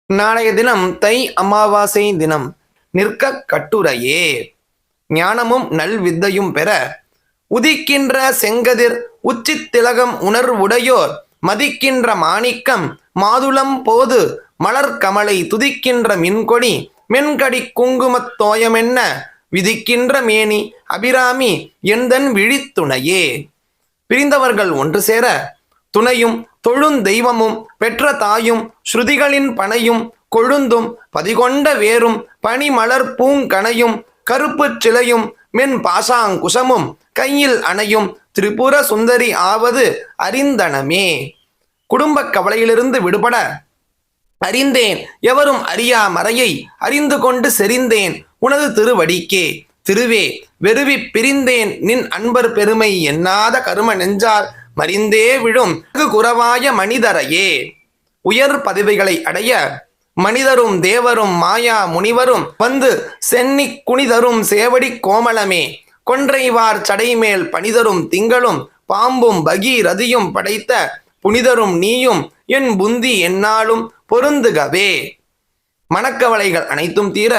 நாளைய தினம் தை அமாவாசை தினம். நிற்க கட்டுரையே. ஞானமும் நல்வித்தையும் பெற உதிக்கின்ற செங்கதிர் உச்சித் திலகம் உணர்வுடையோர் மதிக்கின்ற மாணிக்கம் மாதுளம் போது மலர்கமலை துதிக்கின்ற மின்கொடி மென்கடி குங்குமத் தோயமென்ன விதிக்கின்ற மேனி அபிராமி எந்தன் விழித்துணையே. பிரிந்தவர்கள் ஒன்று சேர துணையும் தொழுந்தெய்வமும் பெற்ற தாயும் ஸ்ருதிகளின் பனையும் கொழுந்தும் பதிகொண்ட வேரும் பனிமலர் பூங்கணையும் கருப்புச் சிலையும் மென் பாசாங்குசமும் கையில் அணையும் திரிபுர சுந்தரி ஆவது அறிந்தனமே. குடும்பக் கவலையிலிருந்து விடுபட அறிந்தேன் எவரும் அறியா மறையை அறிந்து கொண்டு செறிந்தேன் உனது திருவடிக்கே. திருவே வெறுவி பிரிந்தேன் நின் அன்பர் பெருமை எண்ணாத கரும நெஞ்சால் மறிந்தே விழும் குறவாய மனிதரையே. உயர் பதவிகளை அடைய மனிதரும் தேவரும் மாயா முனிவரும் வந்து சென்னி குனிதரும் சேவடி கோமளமே. கொன்றைவார் சடைமேல் பணிதரும் திங்களும் பாம்பும் பகீரதியும் படைத்த புனிதரும் நீயும் என் புந்தி என்னாலும் பொருந்துகவே. மனக்கவலைகள் அனைத்தும் தீர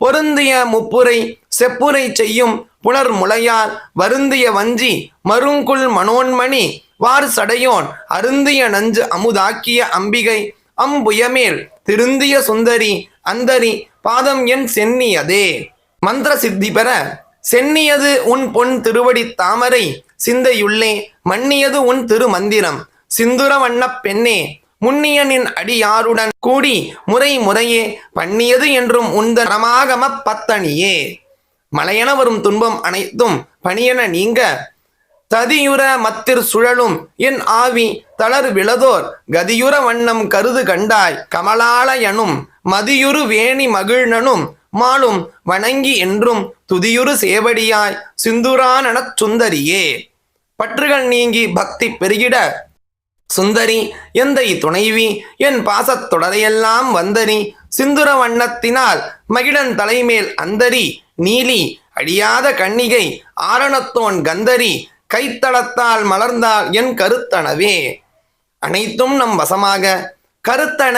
பொருந்திய முப்புரை செப்புரை செய்யும் புனர் முளையார் வருந்திய வஞ்சி மருங்குல் மனோன்மணி வார் சடையோன் அருந்திய நஞ்சு அமுதாக்கிய அம்பிகை அம்புயமேல் திருந்திய சுந்தரி அந்தரி பாதம் என் சென்னியதே. மந்திர சித்தி பெற சென்னியது உன் பொன் திருவடி தாமரை சிந்தையுள்ளே மன்னியது உன் திருமந்திரம் சிந்துர வண்ணப் பெண்ணே. முன்னியனின் அடியாருடன் கூடி முறை முறையே பண்ணியது என்றும் உந்த ரமாகம பத்தனியே. மலையென வரும் துன்பம் அனைத்தும் பணியென நீங்க ததியுற மத்திர் சுழலும் என் ஆவி தளர் விளதோர் கதியுற வண்ணம் கருது கண்டாய் கமலாலயனும் மதியுறு வேணி மகிழ்னனும் மாலும் வணங்கி என்றும் துதியுறு சேவடியாய் சிந்துரானனச் சுந்தரியே. பற்றுகள் நீங்கி பக்தி பெருகிட சுந்தரி எந்தை துணைவி என் பாசத் தொடரையெல்லாம் வந்தரி சிந்துர வண்ணத்தினால் மகிழன் தலைமேல் அந்தரி நீலி அழியாத கன்னிகை ஆரணத்தோன் கந்தரி கைத்தளத்தால் மலர்ந்தால் என் கருத்தனவே. அனைத்தும் நம் வசமாக கருத்தன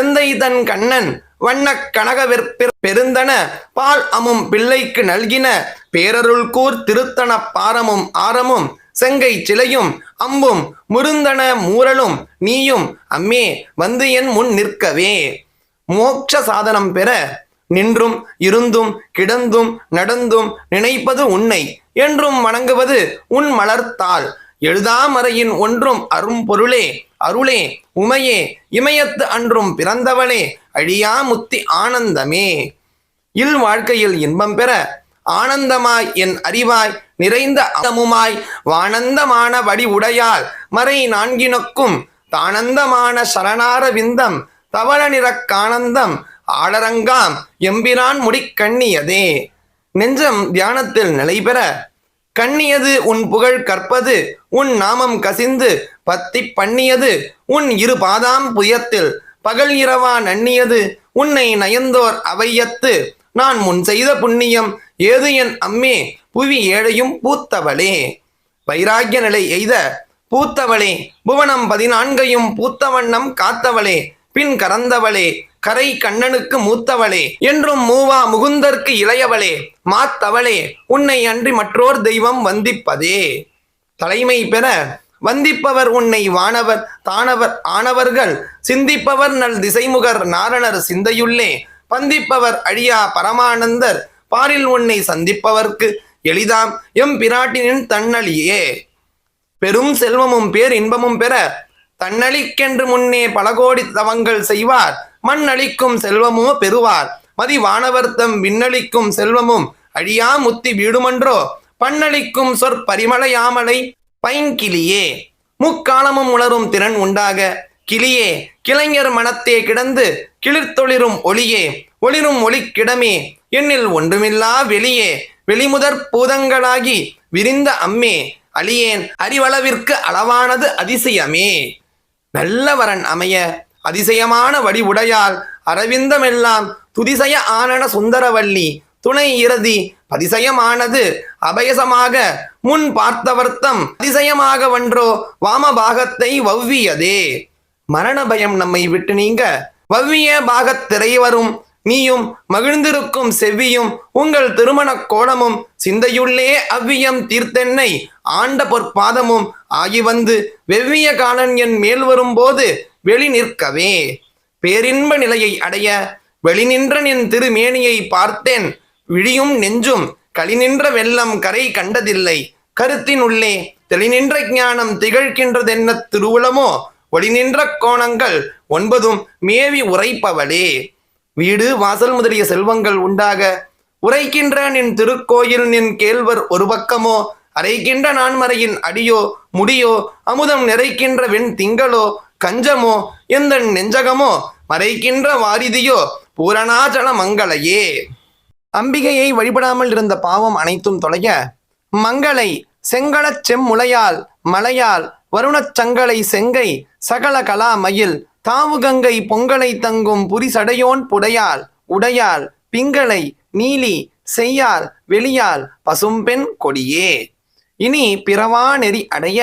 எந்தை தன் கண்ணன் வண்ணக் கனகவெற்பிற் பெருந்தன பால் அமும் பிள்ளைக்கு நல்கின பேரருள் கூர் திருத்தன பாரமும் ஆரமும் செங்கை சிலையும் அம்பும் முருந்தன மூரலும் நீயும் அம்மே வந்து என் முன் நிற்கவே. மோட்ச சாதனம் பெற நின்றும் இருந்தும் கிடந்தும் நடந்தும் நினைப்பது உன்னை என்றும் வணங்குவது உன் மலர்த்தாள் எழுதாமறையின் ஒன்றும் அரும்பொருளே அருளே உமையே இமயத்து அன்றும் பிறந்தவளே அழியா முத்தி ஆனந்தமே. இல் வாழ்க்கையில் இன்பம் பெற ஆனந்தமாய் என் அறிவாய் நிறைந்த ஆனந்தமுமாய் வானந்தமான வடி உடையால் மறை நான்கினுக்கும் தானந்தமான சரணார விந்தம் தவள நிறக்கானந்தம் ஆடரங்காம் எம்பிரான் முடிக்கண்ணியதே. நெஞ்சம் தியானத்தில் நிலை பெற கண்ணியது உன் புகழ் கற்பது உன் நாமம் கசிந்து பத்தி பண்ணியது உன் இரு பாதாம் புயத்தில் பகல் இரவா நன்னியது உன்னை நயந்தோர் அவையத்து நான் முன் செய்த புண்ணியம் ஏது என் அம்மே புவி ஏழையும் பூத்தவளே. வைராக்கிய நிலை எய்த பூத்தவளே புவனம் 14 பூத்த வண்ணம் காத்தவளே பின் கறந்தவளே கரை கண்ணனுக்கு மூத்தவளே என்றும் மூவா முகுந்தற்கு இளையவளே மாத்தவளே உன்னை அன்றி மற்றோர் தெய்வம் வந்திப்பதே. தலைமை பெற வந்திப்பவர் உன்னை வானவர் தானவர் ஆனவர்கள் சிந்திப்பவர் நல் திசைமுகர் நாரணர் சிந்தையுள்ளே பந்திப்பவர் அழியா பரமானந்தர் பாரில் உன்னை சந்திப்பவர்க்கு எளிதாம் எம் பிராட்டினின் தன்னழியே. பெரும் செல்வமும் பேர் இன்பமும் பெற தன்னழிக்கென்று முன்னே பல கோடி தவங்கள் செய்வார் மண்ணளிக்கும் செல்வமோ பெறுவார் மதி வானவர்த்தம் விண்ணளிக்கும் செல்வமும் அழியா முத்தி வீடுமன்றோ பண்ணளிக்கும் சொற்பரிமளையாமலை பைங்கிளியே. முக்காலமும் உணரும் திறன் உண்டாக கிளியே கிளைஞர் மனத்தே கிடந்து கிளிர்த்தொளிரும் ஒளியே ஒளிரும் ஒளிக்கிடமே என்னில் ஒன்றுமில்லா வெளியே வெளிமுதற் பூதங்களாகி விரிந்த அம்மே அழியேன் அறிவளவிற்கு அளவானது அதிசயமே. நல்ல வரன் அமைய அதிசயமான வடிவுடையால் அரவிந்தமெல்லாம் துதிசய ஆனன சுந்தரவல்லி துணை இறுதி அதிசயமானது அபயசமாக முன் பார்த்தவர்த்தம் அதிசயமாக வன்றோ வாமபாகத்தை வவ்வியதே. மரண பயம் நம்மை விட்டு நீங்க வவ்விய பாகத் திரைவரும் நீயும் மகிழ்ந்திருக்கும் செவ்வியும் உங்கள் திருமணக் கோலமும் சிந்தையுள்ளே அவ்வியம் தீர்த்தென்னை ஆண்ட பொற்பாதமும் ஆகி வந்து வெவ்விய காலன் என் மேல் வரும்போது வெளி நிற்கவே பேரின்ப நிலையை அடைய வெளிநின்ற நின் திருமேனியை பார்த்தேன் விழியும் நெஞ்சும் களிநின்ற வெள்ளம் கரை கண்டதில்லை கருத்தின் உள்ளே தெளிநின்ற ஞானம் திகழ்கின்றதென்ன திருவுளமோ ஒளிநின்ற கோணங்கள் 9 மேவி உரைப்பவளே வீடு வாசல் முதலிய செல்வங்கள் உண்டாக உரைக்கின்ற நின் திருக்கோயில் நின் கேள்வர் ஒரு பக்கமோ அரைக்கின்ற நான்மறையின் அடியோ முடியோ அமுதம் நிறைக்கின்ற வெண் திங்களோ கஞ்சமோ எந்த நெஞ்சகமோ மறைக்கின்ற வாரிதியோ பூரணாச்சல மங்களையே. அம்பிகையை வழிபடாமல் இருந்த பாவம் அனைத்தும் தொலைய மங்களை செங்களச் செம்முளையால் மலையால் வருணச் சங்களை செங்கை சகல கலா மயில் தாவுகங்கை பொங்கலை தங்கும் புரிசடையோன் புடையால் உடையால் பிங்களை நீலி செய்யால் வெளியால் பசும்பெண் கொடியே. இனி பிறவா நெறி அடைய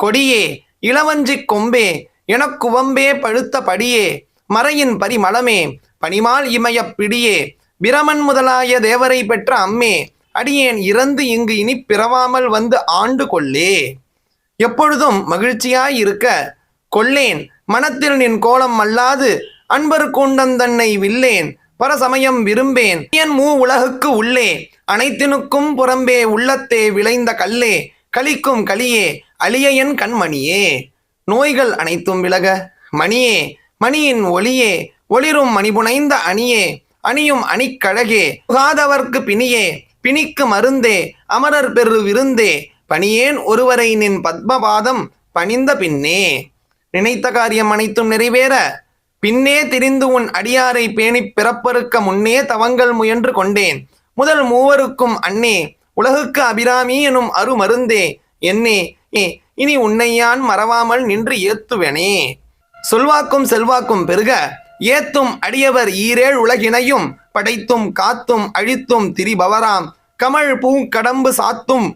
கொடியே இளவஞ்சிக் கொம்பே எனக்குவம்பே பழுத்த படியே மறையின் பரிமளமே பனிமால் இமயப் பிடியே பிரமன் முதலாய தேவரை பெற்ற அம்மே அடியேன் இறந்து இங்கு இனி பிறவாமல் வந்து ஆண்டு கொள்ளே. எப்பொழுதும் மகிழ்ச்சியாயிருக்க கொள்ளேன் மனத்தில் நின் கோலம் அல்லாது அன்பர் கூண்டந்தன்னை வில்லேன் பரசமயம் விரும்பேன் என் மூ உலகுக்கு உள்ளே அனைத்தினுக்கும் புறம்பே உள்ளத்தே விளைந்த கல்லே கலிக்கும் கலியே அழிய என் கண்மணியே. நோய்கள் அனைத்தும் விலக மணியே மணியின் ஒளியே ஒளிரும் மணிபுனைந்த அணியே அணியும் அணிக்கழகே புகாதவர்க்கு பிணியே பிணிக்கு மருந்தே அமரர் பெரு விருந்தே பணியேன் ஒருவரை நின் பத்மபாதம் பணிந்த பின்னே. நினைத்த காரியம் அனைத்தும் நிறைவேற பின்னே திரிந்து உன் அடியாரை பேணிப் பிறப்பறுக்க முன்னே தவங்கள் முயன்று கொண்டேன் முதல் மூவருக்கும் அன்னே உலகுக்கு அபிராமி எனும் அருமருந்தே என்னே இனி உன்னையான் மறவாமல் நின்று ஏத்துவனே. சொல்வாக்கும் செல்வாக்கும் பெருக ஏத்தும் அடியவர் ஈரேழ் உலகினையும் படைத்தும் காத்தும் அழித்தும் திரிபவராம் கமல் பூங்கடம்பு சாத்தும்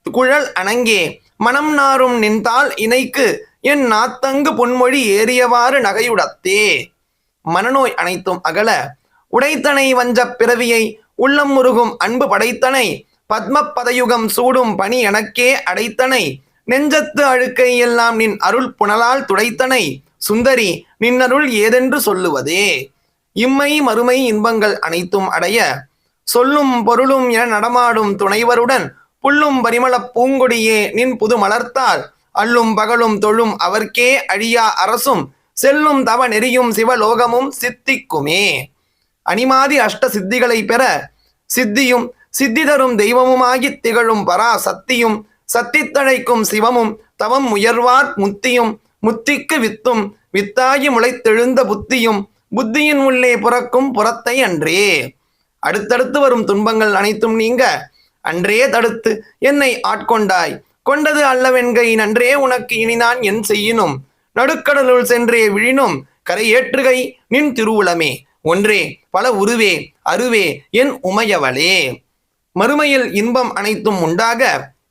குழல் அணங்கே மனம் நாரும் நின்றால் இணைக்கு என் நாத்தங்கு பொன்மொழி ஏறியவாறு நகையுடத்தே. மனநோய் அனைத்தும் அகல உடைத்தனை வஞ்சப் பிறவியை உள்ளம் முருகும் அன்பு படைத்தனை பத்ம பதயுகம் சூடும் பணி எனக்கே அடைத்தனை நெஞ்சத்து அழுக்கை எல்லாம் நின் அருள் புனலால் துடைத்தனை சுந்தரி நின்னருள் ஏதென்று சொல்லுவதே. இம்மை மறுமை இன்பங்கள் அனைத்தும் அடைய சொல்லும் பொருளும் என நடமாடும் துணைவருடன் புல்லும் பரிமளப் பூங்கொடியே நின் புது மலர்த்தால் அல்லும் பகலும் தொழும் அவர்க்கே அழியா அரசும் செல்லும் தவ நெறியும் சிவலோகமும் சித்திக்குமே. அனிமாதி அஷ்ட சித்திகளை பெற சித்தியும் சித்தி தரும் தெய்வமுமாகித் திகழும் பரா சத்தியும் சத்தித்தழைக்கும் சிவமும் தவம் உயர்வார் முத்தியும் முத்திக்கு வித்தும் வித்தாகி முளைத்தெழுந்த புத்தியும் புத்தியின் உள்ளே புறக்கும் புறத்தை அன்றே. அடுத்தடுத்து வரும் துன்பங்கள் அனைத்தும் நீங்க அன்றே தடுத்து என்னை ஆட்கொண்டாய் கொண்டது அல்லவென்கை நன்றே உனக்கு இனி நான் என் செய்யினும் நடுக்கடலுள் சென்றே விழினும் கரையேற்றுகை நின் திருவுளமே ஒன்றே பல உருவே அருவே என் உமையவளே. மறுமையில் இன்பம் அனைத்தும் உண்டாக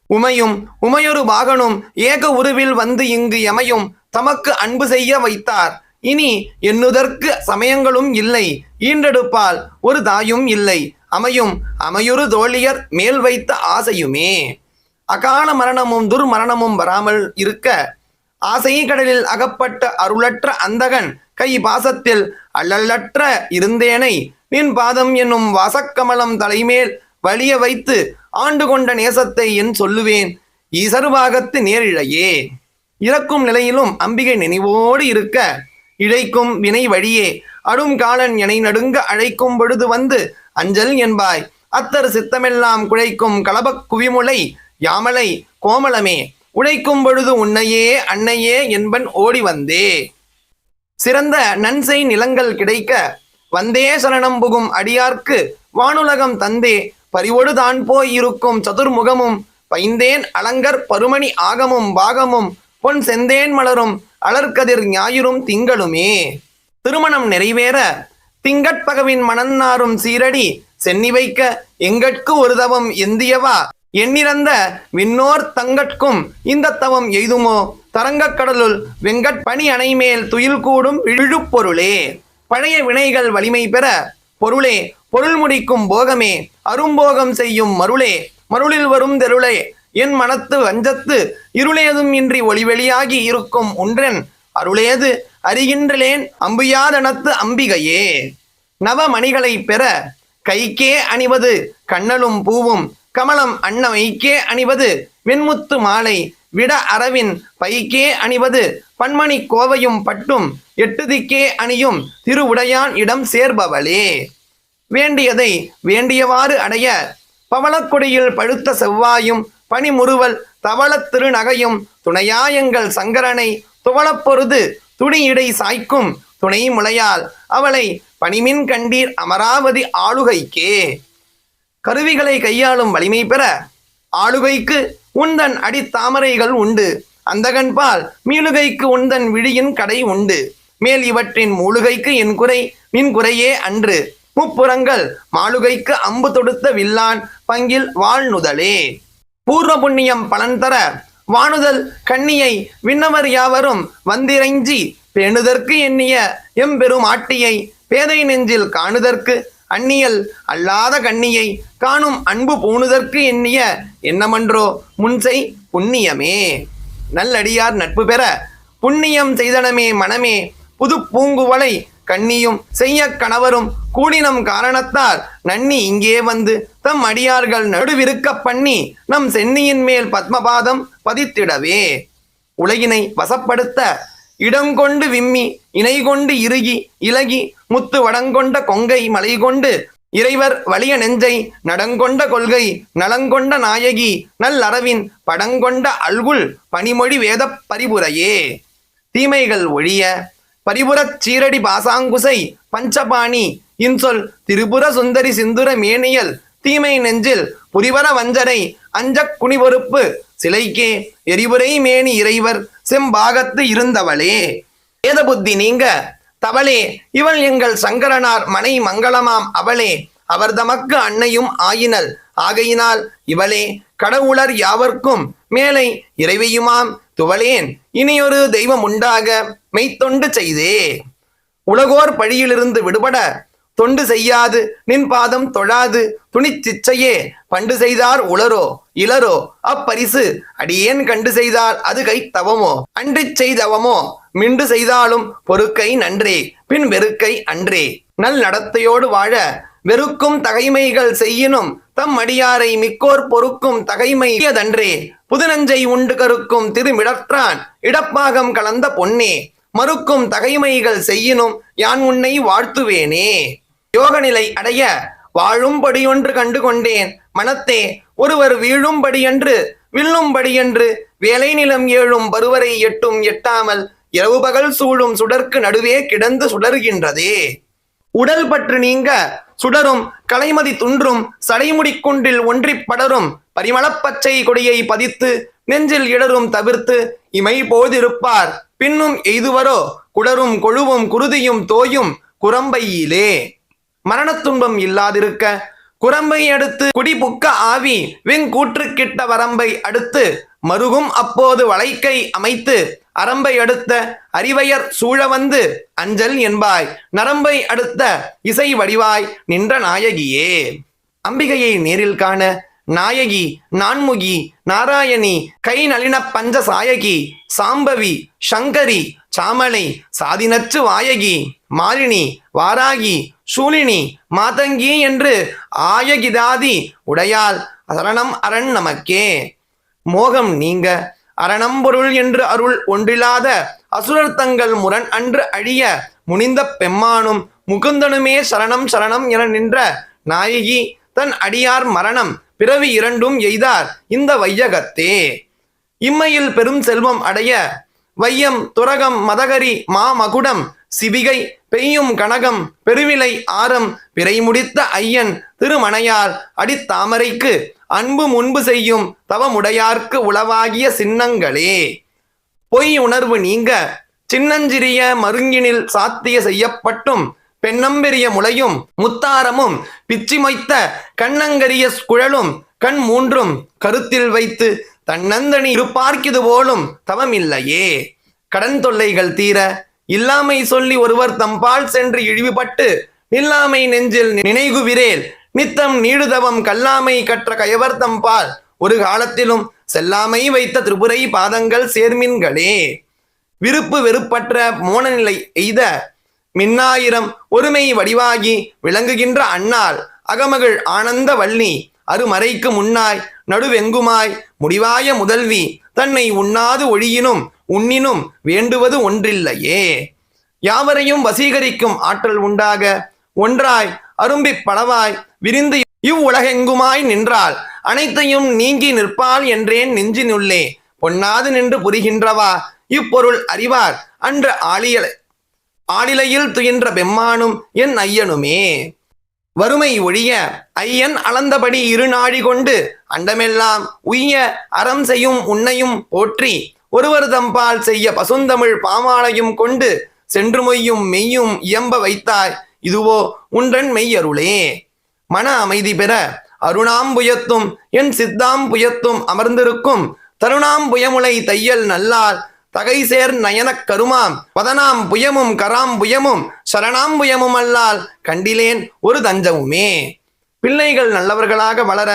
உமையும் உமையொரு பாகனும் ஏக உருவில் வந்து இங்கு எமையும் தமக்கு அன்பு செய்ய வைத்தார். இனி எண்ணுதற்கு சமயங்களும் இல்லை ஈன்றெடுப்பால் ஒரு தாயும் இல்லை அமையும் அமையொரு தோழியர் மேல் வைத்த ஆசையுமே. அகால மரணமும் துர்மரணமும் வராமல் இருக்க ஆசை கடலில் அகப்பட்ட அருளற்ற அந்தகன் கை பாசத்தில் அல்லலற்ற இருந்தேனை நின் பாதம் என்னும் வாசக்கமலம் தலைமேல் வலிய வைத்து ஆண்டு கொண்ட நேசத்தை என் சொல்லுவேன் ஈசருபாகத்து நேரிழையே. இறக்கும் நிலையிலும் அம்பிகை நினைவோடு இருக்க இழைக்கும் வினை வழியே அடும் காலன் எனை நடுங்க அழைக்கும் பொழுது வந்து அஞ்சல் என்பாய் அத்தர் சித்தமெல்லாம் குழைக்கும் கலபக் குவிமுலை யாமலை கோமளமே உழைக்கும் பொழுது உன்னையே அன்னையே என்பன் ஓடி வந்தே. சிறந்த நன்செய் நிலங்கள் கிடைக்க வந்தே சரணம் புகும் அடியார்க்கு வானுலகம் தந்தே பறிவொடு தான் போய் இருக்கும் சதுர்முகமும் பைந்தேன் அலங்கர் பருமணி ஆகமும் பாகமும் பொன் செந்தேன் மலரும் அலர்கதிர் ஞாயிறும் திங்களுமே. திருமணம் நிறைவேற திங்கட்பகவின் மணன்னாரும் சீரடி சென்னி வைக்க எங்கட்கு ஒரு தவம் எந்தியவா எண்ணிறந்த விண்ணோர் தங்கட்கும் இந்த தவம் எய்துமோ தரங்கக் கடலுள் வெங்கட் பனி அணைமேல் துயில் கூடும் இழுப்பொருளே. பழைய வினைகள் வலிமை பெற பொருளே பொருள் முடிக்கும் போகமே அரும்போகம் செய்யும் மருளே மருளில் வரும் தெருளே என் மனத்து வஞ்சத்து இருளேதும் இன்றி ஒளிவெளியாகி இருக்கும் ஒன்றன் அருளேது அறிகின்றலேன் அம்புயாதனத்து அம்பிகையே. நவமணிகளை பெற கைக்கே அணிவது கண்ணலும் பூவும் கமலம் அன்னமைக்கே அணிவது வெண்முத்து மாலை விட அரவின் பைக்கே அணிவது பன்மணி கோவையும் பட்டும் எட்டுதிக்கே அணியும் திருவுடையான் இடம் சேர்பவளே. வேண்டியதை வேண்டியவாறு அடைய பவளக்கொடியில் பழுத்த செவ்வாயும் பனிமுறுவல் தவளத் திருநகையும் துணையாயங்கள் சங்கரனை துவளப்பொருது துணியிடை சாய்க்கும் துணை முளையால் அவளை பனிமின் கண்டீர் அமராவதி ஆளுகைக்கே. கருவிகளை கையாளும் வலிமை பெற ஆளுகைக்கு உந்தன் அடித்தாமரைகள் உண்டு அந்தகன்பால் மீளுகைக்கு உந்தன் விழியின் கடை உண்டு மேல் இவற்றின் மூலுகைக்கு என் குறை நின் குறையே அன்று முப்புறங்கள் மாளுகைக்கு அம்பு தொடுத்த வில்லான் பங்கில் வாழ்நுதலே. பூர்வ புண்ணியம் பலன் தர வானுதல் கண்ணியை விண்ணவர் யாவரும் வந்திரைஞ்சி பேணுதற்கு எண்ணிய எம்பெரும் ஆட்டியை பேதை நெஞ்சில் காணுதற்கு அந்நியல் அல்லாத கண்ணியை காணும் அன்பு பூணுதற்கு எண்ணிய என்னமன்றோ முன்செய் புண்ணியமே. நல்லடியார் நட்பு பெற புண்ணியம் செய்தனமே மனமே புது பூங்குவளை கண்ணியும் செய்ய கணவரும் கூடினம் காரணத்தால் நன்னி இங்கே வந்து தம் அடியார்கள் நடுவிருக்க பண்ணி நம் சென்னியின் மேல் பத்மபாதம் பதித்திடவே. உலகினை வசப்படுத்த இடங்கொண்டு விம்மி இணை கொண்டு இறுகி இலகி முத்து வடங்கொண்ட கொங்கை மலை கொண்டு இறைவர் வலிய நெஞ்சை நடங்கொண்ட கொள்கை நலங்கொண்ட நாயகி நல்லறவின் படங்கொண்ட அல்குல் பனிமொழி வேத பரிபுரையே. தீமைகள் ஒழிய பரிபுரச் சீரடி பாசாங்குசை பஞ்சபாணி இன்சொல் திரிபுர சுந்தரி சிந்துர மேனியல் தீமை நெஞ்சில் புரிவர வஞ்சரை அஞ்சக் குனிவொறுப்பு சிலைக்கே எரிபுரை மேனி இறைவர் செம்பாகத்து இருந்தவளே. வேத புத்தி நீங்க தவளே இவள் எங்கள் சங்கரனார் மனை மங்களமாம் அவளே அவர் தமக்கு அன்னையும் ஆயினல் ஆகையினால் இவளே கடவுளர் யாவர்க்கும் மேலை இறைவையுமாம் துவளேன் இனியொரு தெய்வம் உண்டாக மெய்த்தொண்டு செய்தே. உலகோர் பழியிலிருந்து விடுபட தொண்டு செய்யாது நின் பாதம் தொழாது துணிச்சிச்சையே பண்டு செய்தார் உளரோ இளரோ அப்பரிசு அடியேன் கண்டு செய்தால் அது கை தவமோ அன்றிச் செய்தவமோ மிண்டு செய்தாலும் பொறுக்கை நன்றே பின் வெறுக்கை அன்றே. நல் நடத்தையோடு வாழ வெறுக்கும் தகைமைகள் செய்யினும் தம் அடியாரை மிக்கோர் பொறுக்கும் தகைமையதன்றே. புதுநஞ்சை உண்டு கருக்கும் திருமிடற்றான் இடப்பாகம் கலந்த பொன்னே மறுக்கும் தகைமைகள் செய்யினும் யான் உன்னை வாழ்த்துவேனே. யோகநிலை அடைய வாழும்படியொன்று கண்டு கொண்டேன் மனத்தே ஒருவர் வீழும்படியன்று வில்லும்படியன்று வேலை நிலம் ஏழும் பருவரை எட்டும் எட்டாமல் இரவு பகல் சூழும் சுடர்க்கு நடுவே கிடந்து சுடர்கின்றதே. உடல் பற்று நீங்க சுடரும் கலைமதி துன்றும் சடைமுடிக்குன்றில் ஒன்றிப் படரும் பரிமளப்பச்சை கொடியை பதித்து நெஞ்சில் இடரும் தவிர்த்து இமை போதிருப்பார் பின்னும் எய்துவரோ குடரும் கொழுவும் குருதியும் தோயும் குரம்பையிலே. மரணத்துன்பம் இல்லாதிருக்க குரம்பை அடுத்து குடிபுக்க ஆவி வெங்கூற்றுக்கிட்ட வரம்பை அடுத்து மருகும் அப்போது வளைக்கை அமைத்து அரம்பை அடுத்த அறிவையர் சூழ வந்து அஞ்சல் என்பாய் நரம்பை அடுத்த இசை வடிவாய் நின்ற நாயகியே. அம்பிகையை நேரில் காண நாயகி நான்முகி நாராயணி கை நளின பஞ்ச சாயகி சாம்பவி சங்கரி சாமலை சாதினச்சு வாயகி மாலினி வாராகி சூலினி மாதங்கி என்று ஆயகிதாதி உடையால் சரணம் அரண் நமக்கே. மோகம் நீங்க அரணம்பொருள் என்று அருள் ஒன்றில்லாத அசுரர் தங்கள் முரண் அன்று அழிய முனிந்த பெம்மானும் முகுந்தனுமே சரணம் சரணம் என நின்ற நாயகி தன் அடியார் மரணம் பிறவி இரண்டும் எய்தார் இந்த வையகத்தே. இம்மையில் பெரும் செல்வம் அடைய வையம் துரகம் மதகரி மாமகுடம் சிவிகை பெய்யும் கனகம் பெருவிலை ஆரம் பிறை முடித்த ஐயன் திருமணையார் அடித்தாமரைக்கு அன்பு முன்பு செய்யும் தவமுடையார்க்கு உளவாகிய சின்னங்களே. பொய் உணர்வு நீங்க சின்னஞ்சிறிய மருங்கினில் சாத்திய செய்யப்பட்டும் பெண்ணம்பெரிய முளையும் முத்தாரமும் பிச்சிமொய்த்த கண்ணங்கரிய குழலும் கண் மூன்றும் கருத்தில் வைத்து தன்னந்தனி இருப்பார்க்கிது போலும் தவமில்லையே. கடன் தொல்லைகள் தீர இல்லாமை சொல்லி ஒருவர் தம்பால் சென்று இழிவுபட்டு நில்லாமை நெஞ்சில் நினைகுவிரேல் நித்தம் நீடுதவம் கல்லாமை கற்ற கயவர் தம்பால் ஒரு காலத்திலும் செல்லாமை வைத்த திரிபுரை பாதங்கள் சேர்மின்களே. விருப்பு வெறுப்பற்ற மோனநிலை எய்த மின்னாயிரம் ஒருமை வடிவாகி விளங்குகின்ற அண்ணாள் அகமகள் ஆனந்த வள்ளி அருமறைக்கு முன்னாய் நடுவெங்குமாய் முடிவாய முதல்வி தன்னை உண்ணாது ஒழியினும் உண்ணினும் வேண்டுவது ஒன்றில்லையே. யாவரையும் வசீகரிக்கும் ஆற்றல் உண்டாக ஒன்றாய் அரும்பிப் பலவாய் விரிந்து இவ்வுலகெங்குமாய் நின்றாள் அனைத்தையும் நீங்கி நிற்பாள் என்றேன் நெஞ்சினுள்ளே பொன்னாது நின்று புரிகின்றவா இப்பொருள் அறிவார் அன்று ஆளிலையில் துயின்ற பெம்மானும் என் ஐயனுமே. வறுமை ஒழிய ஐயன் அளந்தபடி இருநாழி கொண்டு அண்டமெல்லாம் உய்ய அறம் செய்யும் உன்னையும் போற்றி ஒருவர் தம்பால் செய்ய பசுந்தமிழ் பாமாலையும் கொண்டு சென்று மொய்யும் மெய்யும் இயம்ப வைத்தாய் இதுவோ உன்றன் மெய்யருளே. மன அமைதி பெற அருணாம்புயத்தும் என் சித்தாம்புயத்தும் அமர்ந்திருக்கும் தருணாம்புயமுலை தையல் நல்லால் தகைசேர் நயனக் கருமாம் பதனாம் புயமும் கராம் புயமும் சரணாம்புயமும் அல்லால் கண்டிலேன் ஒரு தஞ்சமுமே. பிள்ளைகள் நல்லவர்களாக வளர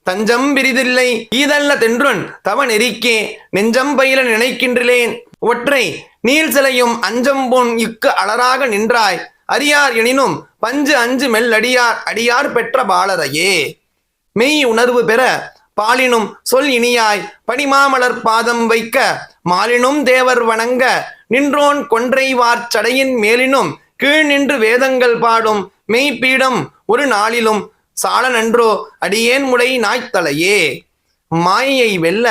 தஞ்சம் பிரிதில்லை ஈதல்ல தென்றொன் தவ நெறிக்கே நெஞ்சம் பயில நினைக்கின்றேன் ஒற்றை நீள் சிலையும் அஞ்சம் பொன் இக்கு அலராக நின்றாய் அறியார் எனினும் பஞ்சு அஞ்சு மெல்லடியார் அடியார் பெற்ற பாலரையே. மெய் உணர்வு பெற பாலினும் சொல் இனியாய் பனிமாமலர் பாதம் வைக்க மாலினும் தேவர் வணங்க நின்றோன் கொன்றைவார் சடையின் மேலினும் கீழ் நின்று வேதங்கள் பாடும் மெய்ப்பீடம் ஒரு நாளிலும் சால நன்றோ அடியேன் முடை நாய்த்தலையே. மாயை வெல்ல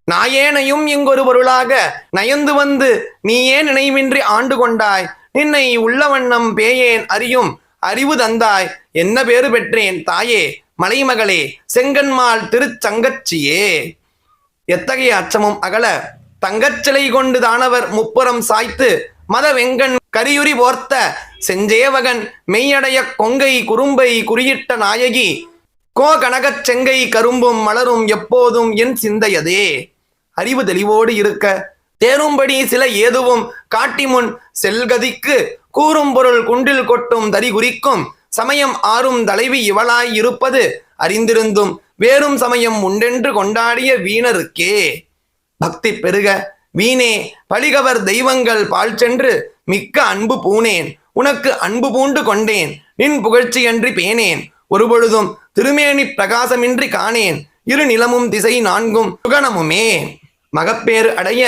நாயேனையும் இங்கொரு பொருளாக நயந்து வந்து நீயே நினைவின்றி ஆண்டு கொண்டாய் நின்னை உள்ள வண்ணம் பேயேன் அறியும் அறிவு தந்தாய் என்ன பேறு பெற்றேன் தாயே மலைமகளே செங்கன்மால் திருச்சங்கச்சியே. எத்தகைய அச்சமும் அகல தங்கச்சிலை கொண்டு தானவர் முப்புறம் சாய்த்து மத வெங்கண் கரியுரி போர்த்த செஞ்சேவகன் மெய்யடைய கொங்கை குறும்பை குறியிட்ட நாயகி கோ கனகச் செங்கை கரும்பும் மலரும் எப்போதும் என் சிந்தையதே. அறிவு தெளிவோடு இருக்க தேரும்படி சில ஏதுவும் காட்டிமுன் செல்கதிக்கு கூறும் பொருள் குண்டில் கொட்டும் தரி குறிக்கும் சமயம் ஆறும் தலைவி இவளாய் இருப்பது அறிந்திருந்தும் வேறும் சமயம் உண்டென்று கொண்டாடிய வீணருக்கே. பக்தி பெருக வீணே பழிகவர் தெய்வங்கள் பால் சென்று மிக்க அன்பு பூனேன் உனக்கு அன்பு பூண்டு கொண்டேன் நின் புகழ்ச்சியன்றி பேனேன் ஒருபொழுதும் திருமேனி பிரகாசமின்றி காணேன் இரு நிலமும் திசை நான்கும் சுகனமுமே. மகப்பேறு அடைய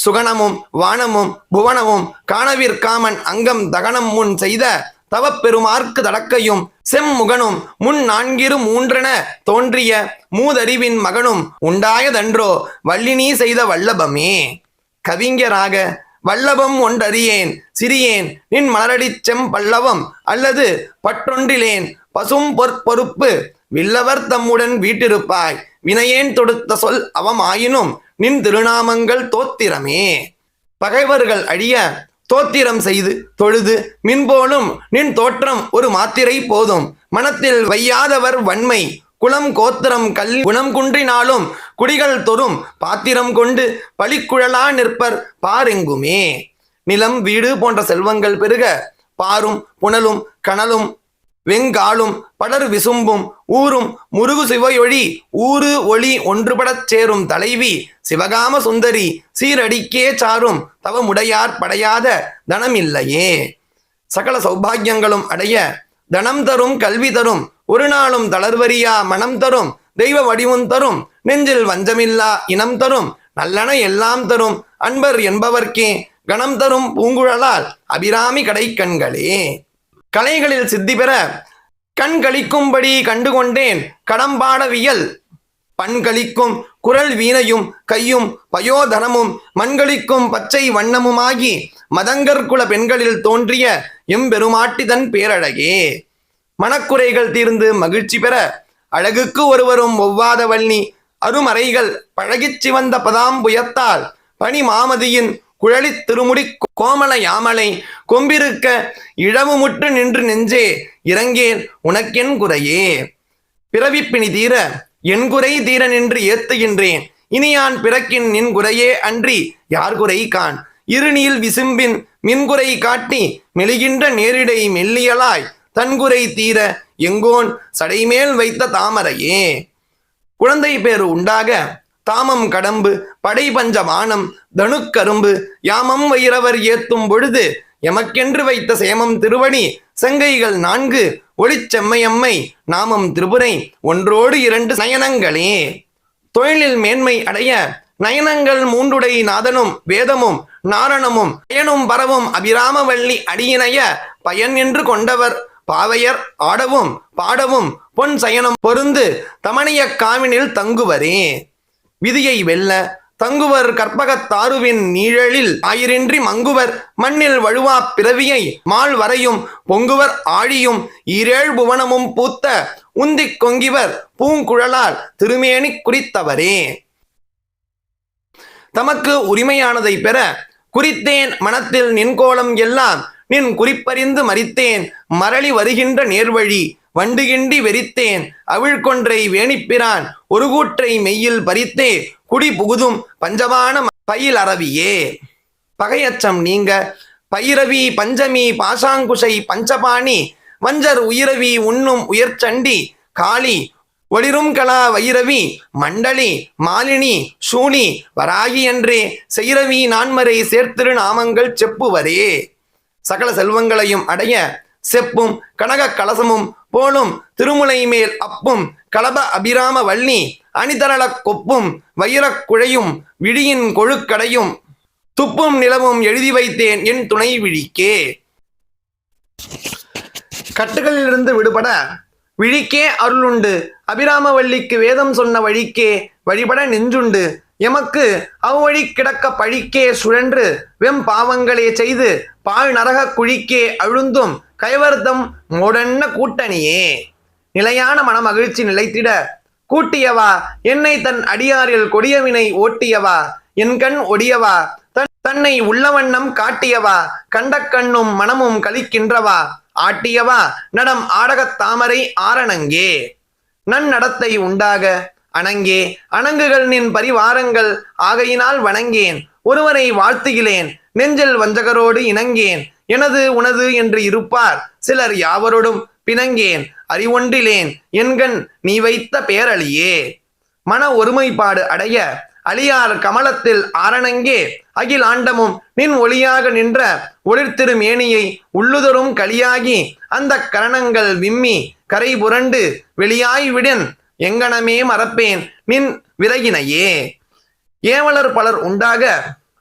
சுகனமும் வானமும் புவனமும் காணவிற்காமன் அங்கம் தகனம் முன் செய்த தவப்பெருமார்க்கு தடக்கையும் செம்முகனும் முன் நான்கிரு மூன்றென தோன்றிய மூதறிவின் மகனும் உண்டாயதன்றோ வள்ளினீ செய்த வல்லபமே. கவிஞராக வல்லபம் ஒன்றறியேன் சிறியேன் நின் மலரடிச் செம்பல்லவம் அல்லது பற்றொன்றிலேன் பசும் பொற்பொறுப்பு வில்லவர் தம்முடன் வீட்டிருப்பாய் வினையேன் தொடுத்த சொல் அவமாயினும் நின் திருநாமங்கள் தோத்திரமே. பகைவர்கள் அழிய தோத்திரம் செய்து தொழுது மின்போலும் நின் தோற்றம் ஒரு மாத்திரை போதும் மனத்தில் வையாதவர் வன்மை குலம் கோத்திரம் கல் குணம் குன்றினாலும் குடிகள் தொறும் பாத்திரம் கொண்டு பழிக்குழலா நிற்பர் பாரெங்குமே. நிலம் வீடு போன்ற செல்வங்கள் பெருக பாரும் புனலும் கனலும் வெங்காலும் படர் விசும்பும் ஊரும் முருகு சிவையொழி ஊரு ஒளி ஒன்றுபடச் சேரும் தலைவி சிவகாம சுந்தரி சீரடிக்கே சாரும் தவமுடையார் படையாத தனமில்லையே. சகல சௌபாகியங்களும் அடைய தனம் தரும் கல்வி தரும் ஒரு நாளும் தளர்வரியா மனம் தரும் தெய்வ வடிவும் தரும் நெஞ்சில் வஞ்சமில்லா இனம் தரும் நல்லன எல்லாம் தரும் அன்பர் என்பவர்க்கே கணம் தரும் பூங்குழலால் அபிராமி கடை கண்களே. கலைகளில் சித்தி பெற கண் கழிக்கும்படி கண்டுகொண்டேன் கடம்பாடவியல் பண்களிக்கும் குரல் வீணையும் கையும் பயோதனமும் மண்களிக்கும் பச்சை வண்ணமுமாகி மதங்கற்குல பெண்களில் தோன்றிய எம்பெருமாட்டி தன் பேரழகே. மனக்குறைகள் தீர்ந்து மகிழ்ச்சி பெற அழகுக்கு ஒருவரும் ஒவ்வாத வள்ளி அருமறைகள் பழகிச் சிவந்த பதாம்புயத்தால் பனி மாமதியின் குழலி திருமுடி கோமல யாமலை கொம்பிருக்க இழவு முற்று நின்று நெஞ்சே இறங்கேன் உனக்கென் குறையே. பிறவிப்பிணி தீர என் குறை தீர நின்று ஏத்துகின்றேன் இனியான் பிறக்கின் நின் குறையே அன்றி யார் குறை கான் இருநீல் விசும்பின் மின்குறை காட்டி மெலிகின்ற நேரிடை மெல்லியலாய் தன்குறை தீர எங்கோன் சடைமேல் வைத்த தாமரையே. குழந்தை பேறு உண்டாக தாமம் கடம்பு படை பஞ்ச வானம் தனுக்கரும்பு யாமம் வைரவர் ஏத்தும் பொழுது எமக்கென்று வைத்த சேமம் திருவடி செங்கைகள் 4 ஒளிச்செம்மையம்மை நாமம் திரிபுரை ஒன்றோடு 2 நயனங்களே. தொழிலில் மேன்மை அடைய நயனங்கள் 3 நாதனும் வேதமும் நாரணமும் பயனும் பரவும் அபிராமவல்லி அடியினைய பயன் என்று கொண்டவர் பாவையர் ஆடவும் பாடவும் பொன் சயனம் பொருந்து தமணிய காவினில் தங்குவரே. விதியை வெல்ல தங்குவர் கற்பகத்தாருவின் நீழலில் ஆயிரின்றி மங்குவர் மண்ணில் வழுவா பிறவியை மால் வரையும் பொங்குவர் ஆழியும் 7 புவனமும் பூத்த உந்திக் கொங்கிவர் பூங்குழலால் திருமேனி குறித்தவரே. தமக்கு உரிமையானதை பெற குறித்தேன் மனத்தில் நின்கோலம் எல்லாம் நின் குறிப்பறிந்து மறித்தேன் மரளி வருகின்ற நேர்வழி வண்டுகிண்டி வெறித்தேன் அவிழ்கொன்றை வேணிப்பிரான் ஒரு கூற்றை மெய்யில் பறித்தே குடி புகுதும் பஞ்சமான பயில் அரவியே. பகையச்சம் நீங்க பைரவி பஞ்சமி பாசாங்குஷை பஞ்சபாணி வஞ்சர் உயிரவி உண்ணும் உயர்ச்சண்டி காளி ஒளிரும் கலா வைரவி மண்டலி மாலினி சூனி வராகி என்றே செய்ரவி நான்மறை சேர்த்திரு நாமங்கள் செப்புவரே. சகல செல்வங்களையும் அடைய செப்பும் கனக கலசமும் போலும் திருமுலை மேல் அப்பும் கலப அபிராம வள்ளி அணிதரள கொப்பும் வைரக் குழையும் விழியின் கொழுக்கடையும் துப்பும் நிலவும் எழுதி வைத்தேன் என் துணை விழிக்கே. கட்டுகளிலிருந்து விடுபட விழிக்கே அருளுண்டு அபிராமவல்லிக்கு வேதம் சொன்ன வழிக்கே வழிபட நெஞ்சுண்டு எமக்கு அவ்வழி கிடக்க பழிக்கே சுழன்று வெம் பாவங்களே செய்து பாழ் நரக குழிக்கே அழுந்தும் கைவர்த்தம் மோடன்ன கூட்டணியே. நிலையான மனமகிழ்ச்சி நிலைத்திட கூட்டியவா என்னை தன் அடியாரில் கொடியவினை ஓட்டியவா என் கண் ஒடியவா தன்னை உள்ளவண்ணம் காட்டியவா கண்ட கண்ணும் மனமும் கலிக்கின்றவா ஆட்டியவா நடம் ஆடகத் தாமரை ஆரணங்கே. நன்னடத்தை உண்டாக அணங்கே அணங்குகள் நின் பரிவாரங்கள் ஆகையினால் வணங்கேன் ஒருவரை வாழ்த்துகிலேன் நெஞ்சில் வஞ்சகரோடு இணங்கேன் எனது உனது என்று இருப்பார் சிலர் யாவரோடும் பிணங்கேன் அறிவொன்றிலேன் என்கண் நீ வைத்த பேரழியே. மன ஒருமைப்பாடு அடைய அழியார் கமலத்தில் ஆரணங்கே அகில் ஆண்டமும் நின் ஒளியாக நின்ற ஒளிர்திரு மேனியை உள்ளுதரும் களியாகி அந்த கரணங்கள் விம்மி கரை புரண்டு வெளியாய் விடன் எங்கனமே மறப்பேன் நின் விறகினையே. ஏவலர் பலர் உண்டாக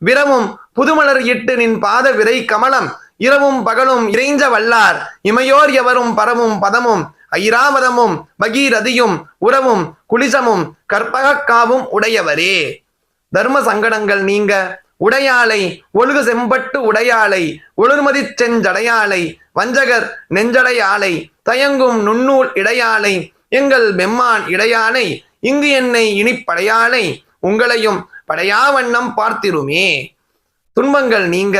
விரவும் புதுமலர் இட்டு நின் பாத விரை கமலம் இரவும் பகலும் இறைஞ்ச வல்லார் இமையோர் எவரும் பரவும் பதமும் ஐராவதமும் பகீரதியும் உறவும் குளிசமும் கற்பகக்காவும் உடையவரே. தர்ம சங்கடங்கள் நீங்க உடையாளை ஒழுகு செம்பட்டு உடையாளை ஒழுமதி செஞ்சடையாளை வஞ்சகர் நெஞ்சடையாளை தயங்கும் நுண்ணூல் இடையாளை எங்கள் பெம்மான் இடையானை இங்கு என்னை இனிப்படையானை உங்களையும் படையாவண்ணம் பார்த்திருமே. துன்பங்கள் நீங்க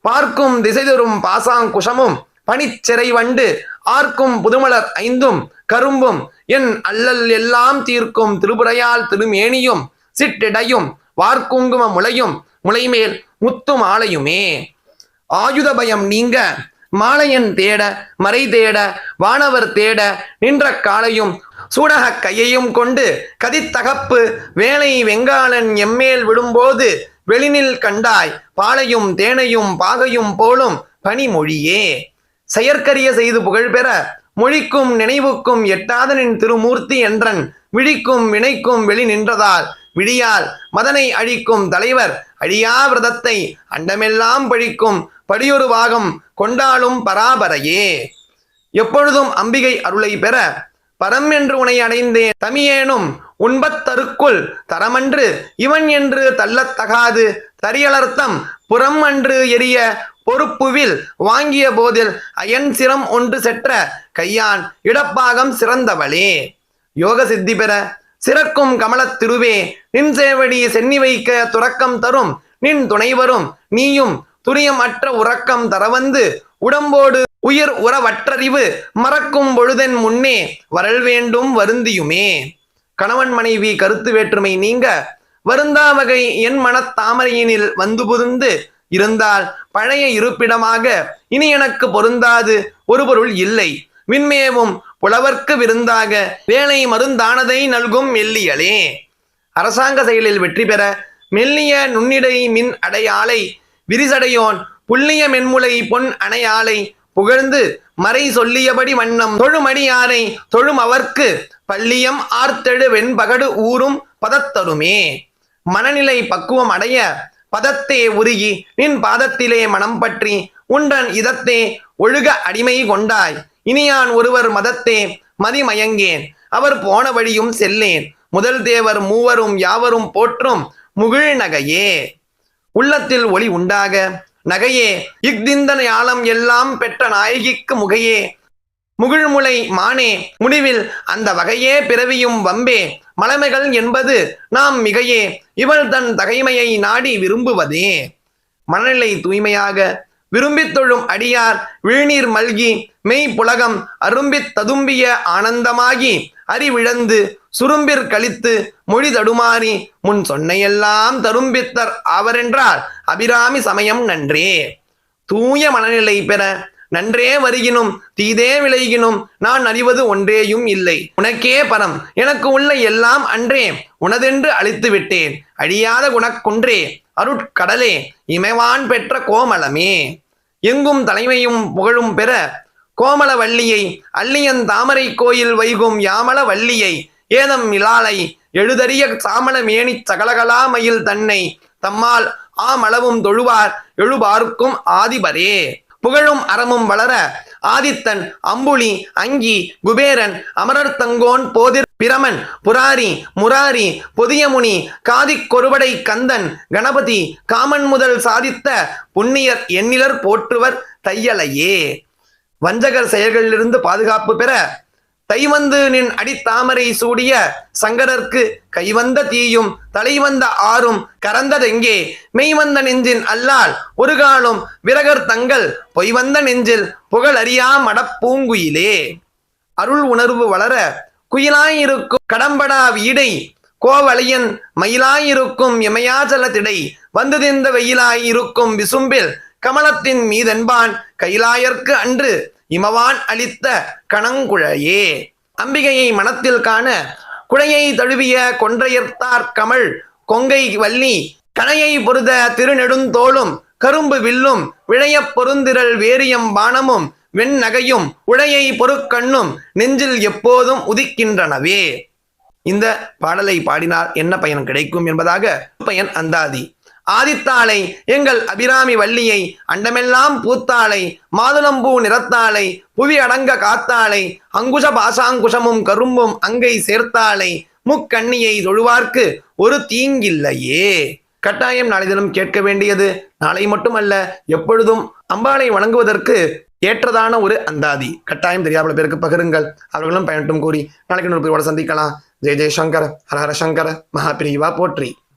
பார்க்கும் திசைதொரும் பாசாங்குஷமும் பனிச்சிறை வண்டு ஆர்க்கும் புதுமலர் 5 கரும்பும் என் அல்லல் எல்லாம் தீர்க்கும் திருபுரையால் திருமேனியும் சிட்டிடையும் வார்க்குங்கும முளையும் முளைமேல் முத்து மாலையுமே. ஆயுத பயம் நீங்க மாலையன் தேட மறை தேட வானவர் தேட நின்ற காலையும் சூடக கையையும் கொண்டு கதித்தகப்பு வேலை வெங்காளன் எம்மேல் விடும்போது வெளினில் கண்டாய் பாலையும் தேனையும் பாகையும் போலும் பனிமொழியே. செயற்கரிய செய்து புகழ்பெற மொழிக்கும் நினைவுக்கும் எட்டாத நின் திருமூர்த்தி என்றன் விழிக்கும் வினைக்கும் வெளி நின்றதால் விழியால் மதனை அழிக்கும் தலைவர் அழியா விரதத்தை அண்டமெல்லாம் பழிக்கும் படியொரு பாகம் கொண்டாலும் பராபரையே. எப்பொழுதும் அம்பிகை அருளை பெற பரம் என்று உனை அடைந்தேன் தமியேனும் உண்பத்தருக்குள் தரமன்று இவன் என்று தள்ளத்தகாது தரியலர்த்தம் புறம் அன்று எரிய பொறுப்புவில் வாங்கிய போதில் அயன் சிரம் ஒன்று செற்ற கையான் இடப்பாகம் சிறந்தவளே. யோக சித்தி பெற சிறக்கும் கமலத் திருவே நின் சேவடி சென்னி வைக்க துறக்கம் தரும் நின் துணைவரும் நீயும் துரியம் அற்ற உறக்கம் தரவந்து உடம்போடு உயிர் உறவற்றறிவு மறக்கும் பொழுதென் முன்னே வரல் வேண்டும் வருந்தியுமே. கணவன் மனைவி கருத்து வேற்றுமை நீங்க வருந்தா வகை என் மனத்தாமரையினில் வந்து புகுந்து இருந்தால் பழைய இருப்பிடமாக இனி எனக்கு பொருந்தாது ஒரு பொருள் இல்லை. விண்மேவும் புலவர்க்கு விருந்தாக வேலை மருந்தானதை நல்கும் மெல்லியலே. அரசாங்க செயலில் வெற்றி பெற மெல்லிய நுண்ணிடை மின் அடையாளை விரிசடையோன் புள்ளிய மென்முலை பொன் அணையாளை புகழ்ந்து மறை சொல்லியபடி வண்ணம் தொழுமடியாரை தொழும் அவர்க்கு பள்ளியம் ஆர்த்தெழு வெண்பகடு ஊறும் பதத்தருமே. மனநிலை பக்குவம் அடைய பதத்தே உருகி நின் பாதத்திலே மனம் பற்றி உண்டன் இதத்தே ஒழுக அடிமை கொண்டாய். இனியான் ஒருவர் மதத்தே மதிமயங்கேன் அவர் போன வழியும் செல்லேன். முதல் தேவர் மூவரும் யாவரும் போற்றும் முகிழ் நகையே. உள்ளத்தில் ஒளி உண்டாக நகையே இஃதிந்தனை ஆழம் எல்லாம் பெற்ற நாயகிக்கு முகையே. முகிழ்முலை மானே முடிவில் அந்த வகையே பிறவியும் வம்பே. மலமைகள் என்பது நாம் மிகையே இவள் தன் தகைமையை நாடி விரும்புவதே. மனநிலை தூய்மையாக விரும்பித் தொழும் அடியார் விழ்நீர் மல்கி மெய் புலகம் அரும்பித் ததும்பிய ஆனந்தமாகி அறிவிழந்து சுரும்பிற் கழித்து மொழி தடுமாறி முன் சொன்னையெல்லாம் தரும்பித்தர் ஆவரென்றால் அபிராமி சமயம் நன்றே. தூய மனநிலை பெற நன்றே வருகினும் தீதே விளைகினும் நான் அறிவது ஒன்றேயும் இல்லை. உனக்கே பரம் எனக்கு உள்ள எல்லாம் அன்றே உனதென்று அழித்து விட்டேன். அழியாத குணக்குன்றே அருட்கடலே இமைவான் பெற்ற கோமளமே. எங்கும் தலைமையும் புகழும் பெற கோமள வள்ளியை அள்ளியன் தாமரை கோயில் வைகும் யாமள வள்ளியை ஏதம் இலாலை எழுதறிய சாமள மேனி சகலகலா மயில் தன்னை தம்மால் ஆமளவும் தொழுவார் எழுபார்க்கும் ஆதிபரே. புகழும் அறமும் வளர ஆதித்தன் அம்புலி அங்கி குபேரன் அமரர் தங்கோன் போதிர் பிரமன் புராரி முராரி பொதியமுனி காதிக் கொருவடை கந்தன் கணபதி காமன் முதல் சாதித்த புண்ணியர் எண்ணிலர் போற்றுவர் தையலையே. வஞ்சகர் செயல்களிலிருந்து பாதுகாப்பு பெற தைவந்து நின் அடித்தாமரை சூடிய சங்கரர்க்கு கைவந்த தீயும் தலைவந்த ஆறும் கரந்ததெங்கே. மெய்வந்த நெஞ்சின் அல்லால் ஒரு காலம் விரகர் தங்கள் பொய்வந்த நெஞ்சில் புகழ் அறியா மடப்பூங்குயிலே. அருள் உணர்வு வளர குயிலாயிருக்கும் கடம்படா வீடை கோவளையன் மயிலாயிருக்கும் இமயாச்சல திடை வந்து திந்த வெயிலாயிருக்கும் விசும்பில் கமலத்தின் மீதென்பான் கைலாயர்க்கு அன்று இமவான் அளித்த கணங்குழையே. அம்பிகையை மனத்தில் காண குழையை தழுவிய கொன்றையர்த்தார் கமழ் கொங்கை வள்ளி கணையை பொருத திருநெடுந்தோளும் கரும்பு வில்லும் விழையப் பொருந்திரல் வேரியம் பானமும் வெண்ணகையும் உழையை பொறுக்கண்ணும் நெஞ்சில் எப்போதும் உதிக்கின்றனவே. இந்த பாடலை பாடினால் என்ன பயன் கிடைக்கும் என்பதாக பயன் அந்தாதி. ஆதித்தாளை எங்கள் அபிராமி வள்ளியை அண்டமெல்லாம் பூத்தாளை மாதுளம்பூ நிறத்தாளை புவி அடங்க காத்தாளை அங்குஷ பாசாங்குஷமும் கரும்பும் அங்கை சேர்த்தாளை முக்கண்ணியை தொழுவார்க்கு ஒரு தீங்கில்லையே. கட்டாயம் நாளை தினம் கேட்க வேண்டியது, நாளை மட்டுமல்ல எப்பொழுதும் அம்பாளை வணங்குவதற்கு ஏற்றதான ஒரு அந்தாதி. கட்டாயம் தெரியாத பேருக்கு பகிருங்கள், அவர்களும் பயனட்டும் கூறி நாளைக்கு இன்னொரு பேரோட சந்திக்கலாம். ஜெய ஜெயசங்கர ஹர ஹர சங்கர மகாபிரிவா போற்றி.